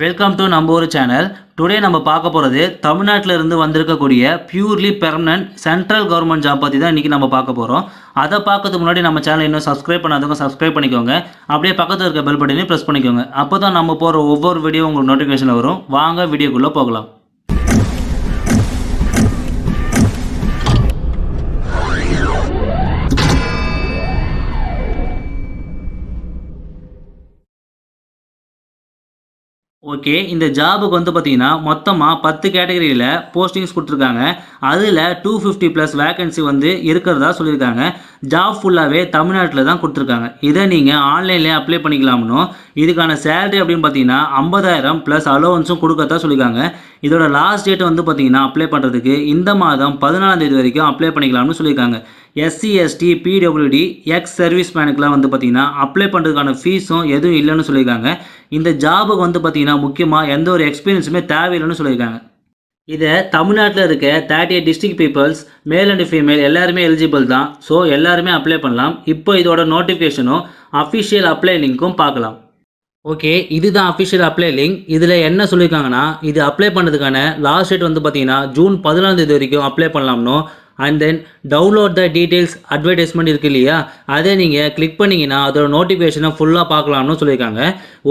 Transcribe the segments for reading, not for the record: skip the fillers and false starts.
Welcome to நம்ம ஒரு channel. Today நம்ம பார்க்க போகிறது தமிழ்நாட்டில் இருந்து வந்திருக்கக்கூடிய purely permanent central government job பற்றி தான் இன்றைக்கி நம்ம பார்க்க போகிறோம். அதை பார்க்கறதுக்கு முன்னாடி நம்ம சேனல் இன்னும் சப்ஸ்கிரைப் பண்ணாதவங்க சப்ஸ்கிரைப் பண்ணிக்கோங்க. அப்படியே பக்கத்தில் இருக்க பெல் பட்டனையும் ப்ரெஸ் பண்ணிக்கோங்க. அப்போ தான் நம்ம போகிற ஒவ்வொரு வீடியோ உங்களுக்கு நோட்டிஃபிகேஷன் வரும். வாங்க வீடியோக்குள்ளே போகலாம். ஓகே, இந்த ஜாபுக்கு வந்து பார்த்தீங்கன்னா மொத்தமாக 10 கேட்டகரியில் போஸ்டிங்ஸ் கொடுத்துருக்காங்க. அதில் 250+ வேகன்சி வந்து இருக்கிறதா சொல்லியிருக்காங்க. ஜாப் ஃபுல்லாகவே தமிழ்நாட்டில் தான் கொடுத்துருக்காங்க. இதை நீங்கள் ஆன்லைன்லேயே அப்ளை பண்ணிக்கலாம்னு. இதுக்கான சேலரி அப்படின்னு பார்த்தீங்கன்னா 50,000 ப்ளஸ் அலோவன்ஸும் கொடுக்கறதா சொல்லியிருக்காங்க. இதோட லாஸ்ட் டேட் வந்து பார்த்தீங்கன்னா அப்ளை பண்ணுறதுக்கு இந்த மாதம் 14ஆம் தேதி வரைக்கும் அப்ளை பண்ணிக்கலாம்னு சொல்லியிருக்காங்க. SC ST PWD ex service மேனுக்குலாம் வந்து பார்த்தீங்கன்னா அப்ளை பண்ணுறதுக்கான ஃபீஸும் எதுவும் இல்லைன்னு சொல்லியிருக்காங்க. இந்த ஜாபுக்கு வந்து பார்த்தீங்கன்னா முக்கியமாக எந்த ஒரு எக்ஸ்பீரியன்ஸுமே தேவையில்லைன்னு சொல்லியிருக்காங்க. இதை தமிழ்நாட்டில் இருக்க 38 district peoples male and female எல்லாருமே எலிஜிபிள் தான். ஸோ எல்லாருமே அப்ளை பண்ணலாம். இப்போ இதோட நோட்டிஃபிகேஷனும் அஃபிஷியல் அப்ளை லிங்க்கும் பார்க்கலாம். ஓகே, இதுதான் அஃபிஷியல் அப்ளை லிங்க். இதில் என்ன சொல்லியிருக்காங்கன்னா, இது அப்ளை பண்ணுறதுக்கான லாஸ்ட் டேட் வந்து பார்த்தீங்கன்னா ஜூன் 14ஆம் தேதி வரைக்கும் அப்ளை பண்ணலாம்னோ. And then download the details advertisement இருக்குது இல்லையா, அதை நீங்கள் கிளிக் பண்ணிங்கன்னா அதோட நோட்டிஃபிகேஷனை ஃபுல்லாக பார்க்கலாம்னு சொல்லியிருக்காங்க.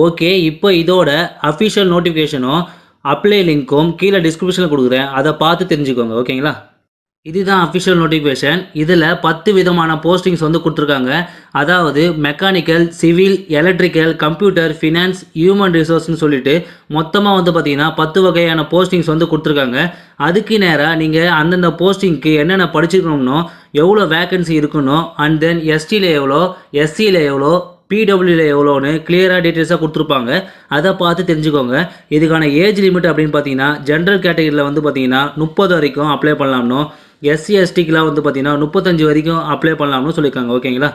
ஓகே, இப்போ இதோட அஃபிஷியல் நோட்டிஃபிகேஷனும் அப்ளை லிங்க்கும் கீழே டிஸ்கிரிப்ஷனில் கொடுக்குறேன். அதை பார்த்து தெரிஞ்சுக்கோங்க. ஓகேங்களா, இதுதான் அஃபிஷியல் நோட்டிஃபிகேஷன். இதில் 10 விதமான போஸ்டிங்ஸ் வந்து கொடுத்துருக்காங்க. அதாவது mechanical, civil, electrical, computer, finance, human ரிசோர்ஸ்னு சொல்லிட்டு மொத்தமாக வந்து பார்த்தீங்கன்னா 10 வகையான போஸ்டிங்ஸ் வந்து கொடுத்துருக்காங்க. அதுக்கு நேராக நீங்கள் அந்தந்த போஸ்டிங்க்கு என்னென்ன படிச்சிருக்கணும்னோ, எவ்வளோ வேக்கன்சி இருக்கணும், அண்ட் தென் எஸ்டியில் எவ்வளோ, எஸ்சியில் எவ்வளோ, பிடபிள்யூல எவ்வளோன்னு கிளியராக டீட்டெயில்ஸாக கொடுத்துருப்பாங்க. அதை பார்த்து தெரிஞ்சுக்கோங்க. இதுக்கான ஏஜ் லிமிட் அப்படின்னு பார்த்தீங்கன்னா ஜென்ரல் கேட்டகரியில் வந்து பார்த்தீங்கன்னா 30 வரைக்கும் அப்ளை பண்ணலாம்னோ. எஸ்சி எஸ்டிக்கெலாம் வந்து பார்த்தீங்கன்னா 35 வரைக்கும் அப்ளை பண்ணலாம்னு சொல்லியிருக்காங்க. ஓகேங்களா,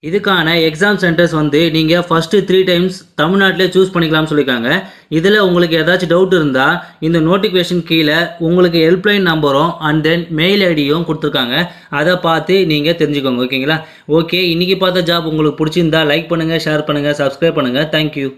இதுக்கான எக்ஸாம் சென்டர்ஸ் வந்து நீங்கள் ஃபஸ்ட்டு 3 டைம்ஸ் தமிழ்நாட்டிலே சூஸ் பண்ணிக்கலாம்னு சொல்லியிருக்காங்க. இதில் உங்களுக்கு ஏதாச்சும் டவுட் இருந்தால் இந்த நோட்டிஃபிகேஷன் கீழே உங்களுக்கு ஹெல்ப்லைன் நம்பரும் அண்ட் தென் மெயில் ஐடியும் கொடுத்துருக்காங்க. அதை பார்த்து நீங்கள் தெரிஞ்சுக்கோங்க. ஓகேங்களா, ஓகே, இன்றைக்கி பார்த்த ஜாப் உங்களுக்கு பிடிச்சிருந்தா லைக் பண்ணுங்கள், ஷேர் பண்ணுங்கள், சப்ஸ்கிரைப் பண்ணுங்கள். தேங்க்யூ.